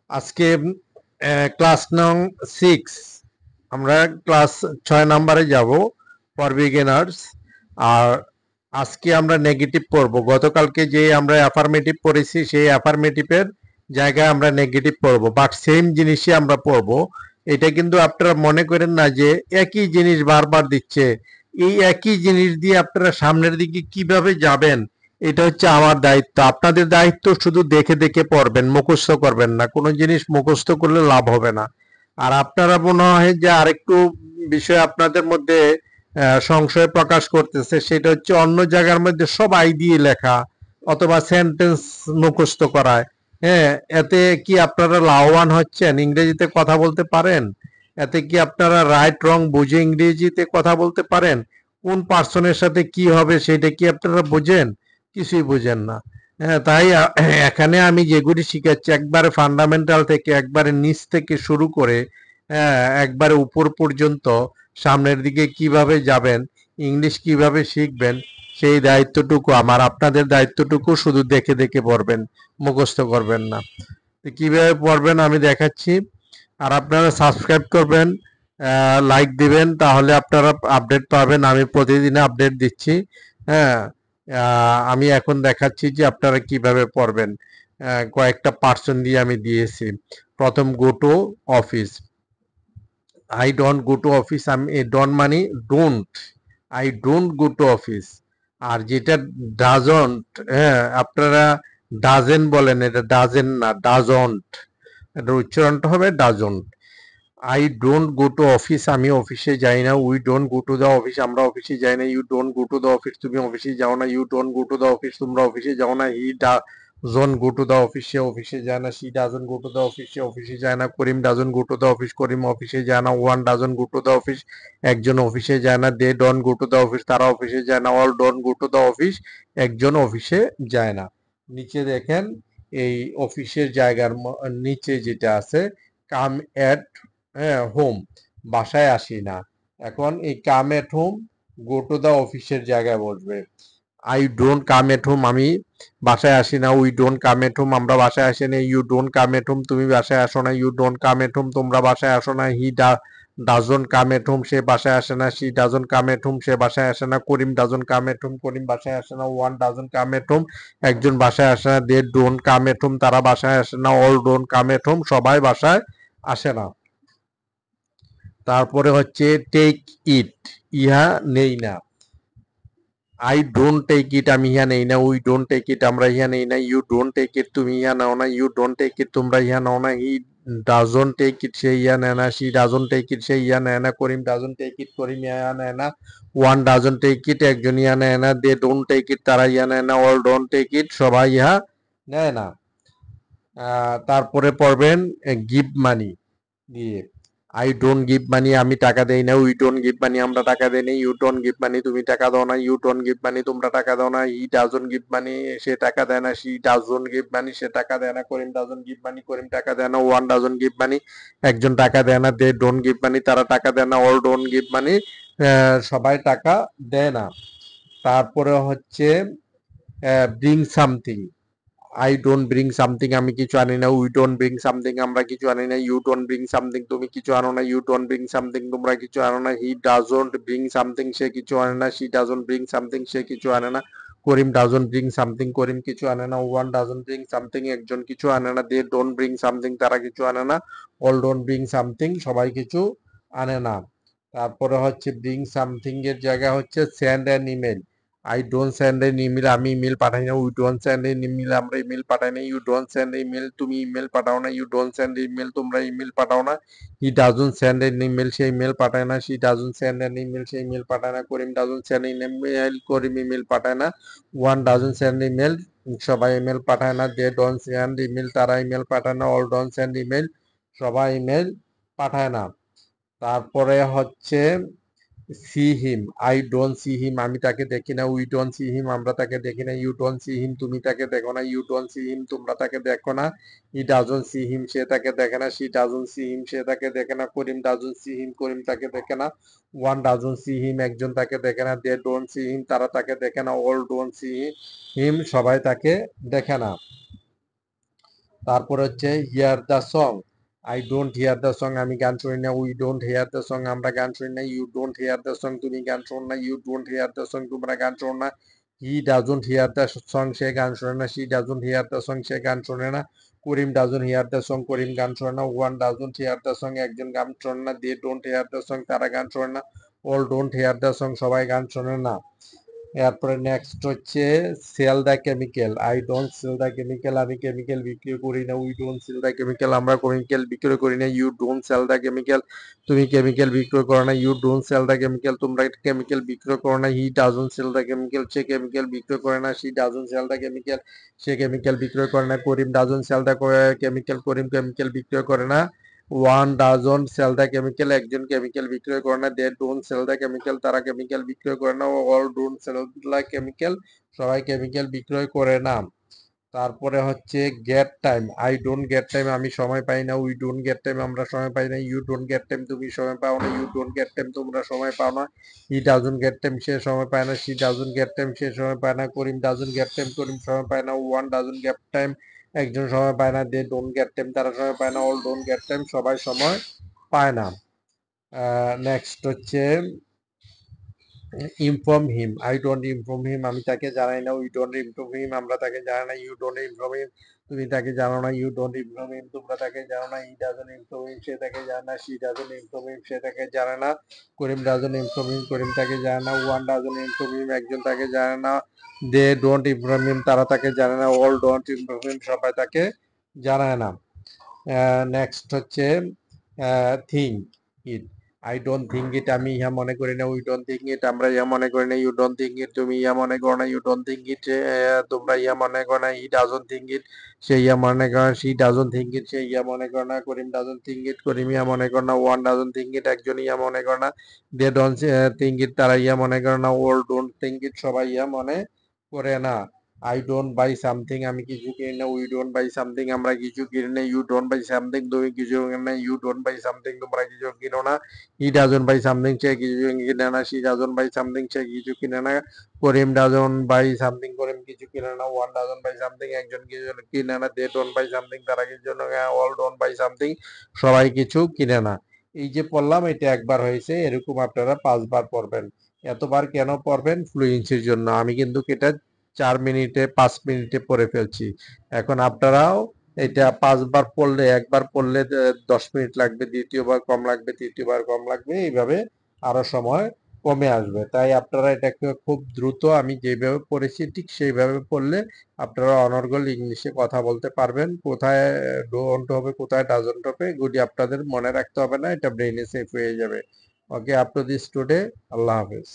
আজকে ক্লাস নং 6, আমরা ক্লাস 6 নম্বরে যাব ফর বিগিনার্স। আর আজকে আমরা নেগেটিভ পড়ব। গতকালকে যে আমরা অ্যাফার্মেটিভ পড়েছি সেই অ্যাফার্মেটিভের জায়গায় আমরা নেগেটিভ পড়ব, বাট সেম জিনিসই আমরা পড়ব। এটা কিন্তু আপনারা মনে করেন না যে একই জিনিস বারবার দিচ্ছে, এই একই জিনিস দিয়ে আপনারা সামনের দিকে কিভাবে যাবেন এটা হচ্ছে আমার দায়িত্ব। আপনাদের দায়িত্ব শুধু দেখে দেখে পড়বেন, মুখস্থ করবেন না। কোনো জিনিস মুখস্থ করলে লাভ হবে না। আর আপনারা মনে হয় যে আরেকটু বিষয় আপনাদের মধ্যে সংশয় প্রকাশ করতেছে, সেটা হচ্ছে অন্য জায়গার মধ্যে সব আই দিয়ে লেখা অথবা সেন্টেন্স মুখস্থ করায়। হ্যাঁ, এতে কি আপনারা লাভবান হচ্ছেন? ইংরেজিতে কথা বলতে পারেন? এতে কি আপনারা রাইট রং বুঝে ইংরেজিতে কথা বলতে পারেন? কোন পার্সনের সাথে কি হবে সেটা কি আপনারা বোঝেন? কিছুই বোঝেন না। হ্যাঁ, তাই এখানে আমি যেগুলি শিখাচ্ছি একবারে ফান্ডামেন্টাল থেকে, একবারে নিচ থেকে শুরু করে হ্যাঁ একবারে উপর পর্যন্ত সামনের দিকে কিভাবে যাবেন, ইংলিশ কিভাবে শিখবেন, সেই দায়িত্বটুকু আমার। আপনাদের দায়িত্বটুকু শুধু দেখে দেখে পড়বেন, মুখস্থ করবেন না। তো কিভাবে পড়বেন আমি দেখাচ্ছি। আর আপনারা সাবস্ক্রাইব করবেন, লাইক দিবেন, তাহলে আপনারা আপডেট পাবেন। আমি প্রতিদিন আপডেট দিচ্ছি। হ্যাঁ, আমি এখন দেখাচ্ছি যে আপনারা কিভাবে পড়বেন। কয়েকটা পার্সন দিয়ে আমি দিয়েছি। প্রথম, go to office. I don't go to office, আমি ডোন্ট মানে don't, I don't go to office. আর যেটা ডাজন্ট, হ্যাঁ আপনারা ডাজেন বলেন, এটা ডাজেন না, ডাজন্ট। এটার উচ্চারণটা হবে doesn't. I don't go to office, আমি অফিসে যাই না। We don't go to the office, আমরা অফিসে যাই না। You don't go to the office, তুমি অফিসে যাও না। You don't go to the office, তোমরা অফিসে যাও না। He doesn't go to the office, সে অফিসে যায় না। She doesn't go to the office, সে অফিসে যায় না। Karim doesn't go to the office, করিম অফিসে যায় না। One doesn't go to the office, একজন অফিসে যায় না। They don't go to the office, তারা অফিসে যায় না। All don't go to the office, একজন অফিসে যায় না। নিচে দেখেন, এই অফিসের জায়গার নিচে যেটা আছে, কাম এট, হ্যাঁ হোম, বাসায় আসি না। এখন এই কাম at home go to the অফিসের জায়গায় বসবে। I don't come at home, আমি বাসায় আসি না। We don't come at home, আমরা বাসায় আসি না। You don't come at home, তুমি বাসায় আসো না। You don't come at home, তোমরা বাসায় আসো না। He doesn't come at home, সে বাসায় আসে না। She doesn't come at home, সে বাসায় আসে না। Karim doesn't come at home, করিম বাসায় আসে না। One doesn't come at home, একজন বাসায় আসে না। They don't come at home, তারা বাসায় আসে না। All don't come at home, সবাই বাসায় আসে না। তারপরে হচ্ছে টেক ইট, ইহা নেই না। আই ডোন্ট টেক ইট, আমি ইহা নেই না। উই ডোন্ট টেক ইট, আমরা ইহা নেই না। ইউ ডোন্ট টেক ইট, তুমি ইহা নাও না। ইউ ডোন্ট টেক ইট, তোমরা ইহা নাও না। হি ডাজন টেক ইট, সে ইহা নেয় না। শি ডাজন টেক ইট, সে ইহা নেয় না। করিম ডাজন টেক ইট, করিম ইহা নেয় না। ওয়ান ডাজন টেক ইট, একজন ইহা নেয় না। দে ডোন্ট টেক ইট, তারা ইহা নেয় না। অল ডোন্ট টেক ইট, সবাই ইহা নেয় না। তারপরে পড়বেন গিভ মানি দিয়ে। আই ডোন্ট গিভ মানি, আমি টাকা দেই না। উই ডোন্ট গিভ মানি, আমরা টাকা দেই না। ইউ ডোন্ট গিভ মানি, তুমি টাকা দাও না। ইউ ডোন্ট গিভ মানি, তোমরা টাকা দাও না। হি ডাজন গিভ মানি, সে টাকা দেয় না। শি ডাজন গিভ মানি, সে টাকা দেয় না। করিম ডাজন গিভ মানি, করিম টাকা দেয় না। ওয়ান ডাজন গিভ মানি, একজন টাকা দেয় না। দে ডোন্ট গিভ মানি, তারা টাকা দেয় না। অল ডোন্ট গিভ মানি, সবাই টাকা দেয় না। তারপরে হচ্ছে bring something. I don't bring something, আমি কিছু আনি না। উই ডোন্ট ব্রিং সামথিং, আমরা কিছু আনি না। ইউ ডোন্ট ব্রিং সামথিং, তুমি কিছু আনো না। ইউ ডোন্ট ব্রিং সামথিং, তোমরা কিছু আনো না। হি ডাজন্ট ব্রিং সামথিং, সে কিছু আনে না। শি ডাজন্ট ব্রিং সামথিং, সে কিছু আনে না। করিম ডাজন্ট ব্রিং সামথিং, করিম কিছু আনে না। ওয়ান ডাজন্ট ব্রিং সামথিং, একজন কিছু আনে না। দে ডোন্ট ব্রিং সামথিং, তারা কিছু আনে না। অল ডোন্ট ব্রিং সামথিং, সবাই কিছু আনে না। তারপরে হচ্ছে ব্রিং সামথিং এর জায়গা হচ্ছে send an email. I don't send an email, আমি ইমেল পাঠাই না। We don't send an email, আমরা ইমেল পাঠাই না। ইউ ডোন্ট সেন্ড ইমেল, তুমি ইমেল পাঠাও না। ইউ ডোন্ট সেন্ড ইমেল, তোমরা ইমেল পাঠাও না। He doesn't send an email, সে ইমেল পাঠায় না। She doesn't send an email, সে ইমেল পাঠায় না। Karim doesn't send an email, Karim email পাঠায় না। ওয়ান ডাজন্ট সেন্ড ইমেল, সবাই ইমেল পাঠায় না। দে ডোন্ট সেন্ড ইমেল, তারা ইমেল পাঠায় না। অল ডোন্ট সেন্ড ইমেল, সবাই ইমেল পাঠায় না। তারপরে হচ্ছে see him, I don't see him, আমি তাকে দেখি না। উই ডোন্ট সি হিম, আমরা তাকে দেখি না। ইউ ডোন্ট সি হিম, তুমি তাকে দেখো না। ইউ ডোন্ট সি হিম, তোমরা তাকে দেখো না। হি ডাজন সি হিম, সে তাকে দেখে না। শি ডাজন সি হিম, সে তাকে দেখে না। করিম ডাজন সি হিম, করিম তাকে দেখে না। ওয়ান ডাজন সি হিম, একজন তাকে দেখে না। দে ডোন্ট সি হিম, তারা তাকে দেখে না। অল ডোন্ট সি হিম, সবাই তাকে দেখে না। তারপর হচ্ছে hear the song, I don't hear the song, আমি গান শুনি না। We don't hear the song, আমরা গান শুনি না। You don't hear the song, তুমি গান শোনো না। You don't hear the song, তোমরা গান শোনো না। He doesn't hear the song, সে গান শোনে না। She doesn't hear the song, সে গান শোনে না। Karim doesn't hear the song, Karim গান শোনে না। One doesn't hear the song, একজন গান শোনে না। They don't hear the song, তারা গান শোনে না। All don't hear the song, সবাই গান শোনে না। এরপরে নেক্সট হচ্ছে sell the chemical, I don't sell the chemical, আমি কেমিক্যাল বিক্রি করি না। We don't sell the chemical, আমরা কেমিক্যাল বিক্রি করি না। You don't sell the chemical, তুমি কেমিক্যাল বিক্রি করো না। You don't sell the chemical, তোমরা কেমিক্যাল বিক্রি করো না। He doesn't sell the chemical, সে কেমিক্যাল বিক্রি করে না। She doesn't sell the chemical, সে কেমিক্যাল বিক্রি করে না। Karim doesn't sell the chemical, Karim chemical বিক্রি করে না। One doesn't sell the chemical, একজন কেমিক্যাল বিক্রয় করে না। They don't sell the chemical, তারা কেমিক্যাল বিক্রয় করে না। All don't sell the chemical, সবাই কেমিক্যাল বিক্রয় করে না। তারপরে হচ্ছে get time, I don't gate time, আমি সময় পাই না। উই ডোন্ট গেট টাইম, আমরা সময় পাই না। ইউ ডোন্ট গেট টাইম, তুমি সময় পাও না। ইউ ডোন্ট গেট টাইম, তোমরা সময় পাও না। হি ডাজন্ট গেট টাইম, সে সময় পায় না। শি ডাজন্ট গেট টাইম, সে সময় পায় না। করিম ডাজন্ট গেট টাইম, করিম সময় পায় না। ওয়ান ডাজন্ট গেট টাইম, একজন সময় পায় না। দে ডোন্ট গেট টাইম, তারা সময় পায় না। অল ডোন্ট গেট টাইম, সবাই সময় পায় না। নেক্সট হচ্ছে inform him, I don't inform him, আমি তাকে জানাই না। উই ডোন্ট ইনফর্ম হিম, আমরা তাকে জানাই না। ইউ ডোন্ট ইনফর্ম হিম, তুমি তাকে জানো না। ইউ ডোন্ট ইনফর্ম হিম, তোমরা তাকে জানো না। হি ডাজন্ট ইনফর্ম হিম, সে তাকে জানে না। শি ডাজন্ট ইনফর্ম হিম, সে তাকে জানে না। করিম ডাজন্ট ইনফর্ম হিম, করিম তাকে জানে না। ওয়ান ডাজন্ট ইনফর্ম হিম, একজন তাকে জানে না। দে ডোন্ট ইনফর্ম হিম, তারা তাকে জানে না। অল ডোন্ট ইনফর্ম হিম, সবাই তাকে জানায় না। নেক্সট হচ্ছে think it, I don't think it, আমি ইহা মনে করি না। উই ডোন্ট থিঙ্ক ইট, আমরা ইহা মনে করি না। ইউ ডোন্ট থিঙ্ক ইট, তুমি ইহা মনে করো না। ইউ ডোন্ট থিঙ্ক ইট, তোমরা ইহা মনে করো না। হি ডাজন্ট থিঙ্ক ইট, সে ইহা মনে করে না। শি ডাজন্ট থিঙ্ক ইট, সে ইহা মনে করে না। করিম ডাজন্ট থিঙ্ক ইট, করিম ইহা মনে করে না। ওয়ান ডাজন্ট থিঙ্ক ইট, একজন ইহা মনে করে না। দে ডোন্ট থিঙ্ক ইট, তারা ইহা মনে করে না। অল ডোন্ট থিঙ্ক ইট, সবাই ইহা মনে করে না। আই ডোন্ট বাই সামথিং, আমি কিছু কিনি না। উই ডোন্ট বাই সামথিং, আমরা কিছু কিনি না। ইউ ডোন্ট বাই সামথিং, তুমি কিছু কিনো না। ইউ ডোন্ট বাই সামথিং, তোমরা কিছু কিনো না। হি ডাজন্ট বাই সামথিং, সে কিছু কিনে না। শি ডাজন্ট বাই সামথিং, সে কিছু কিনে না। করিম ডাজন্ট বাই সামথিং, করিম কিছু কিনে না। ওয়ান ডাজন্ট বাই সামথিং, একজন কিছু কিনে না। দে ডোন্ট বাই সামথিং, তারা কিছু না। অল ডোন্ট বাই সামথিং, সবাই কিছু কিনে না। এই যে পড়লাম এটা একবার হয়েছে, এরকম আপনারা 5 বার পড়বেন। এতবার কেন পড়বেন? ফ্লুয়েন্সির জন্য। আমি কিন্তু এটা 4 মিনিটে 5 মিনিটে পড়ে ফেলছি। এখন আপনারাও এটা 5 বার পড়লে, একবার পড়লে 10 মিনিট লাগবে, দ্বিতীয়বার কম লাগবে, তৃতীয়বার কম লাগবে, এইভাবে আরো সময় কমে আসবে। তাই আপনারা এটাকে খুব দ্রুত, আমি যেভাবে পড়েছি ঠিক সেইভাবে পড়লে আপনারা অনর্গল ইংলিশে কথা বলতে পারবেন। কোথায় ডোন্ট হবে, কোথায় ডাজন্ট হবে, এগুলি আপনাদের মনে রাখতে হবে না, এটা ব্রেইনে সেভ হয়ে যাবে। ওকে, আপ টু দিস টুডে। আল্লাহ হাফেজ।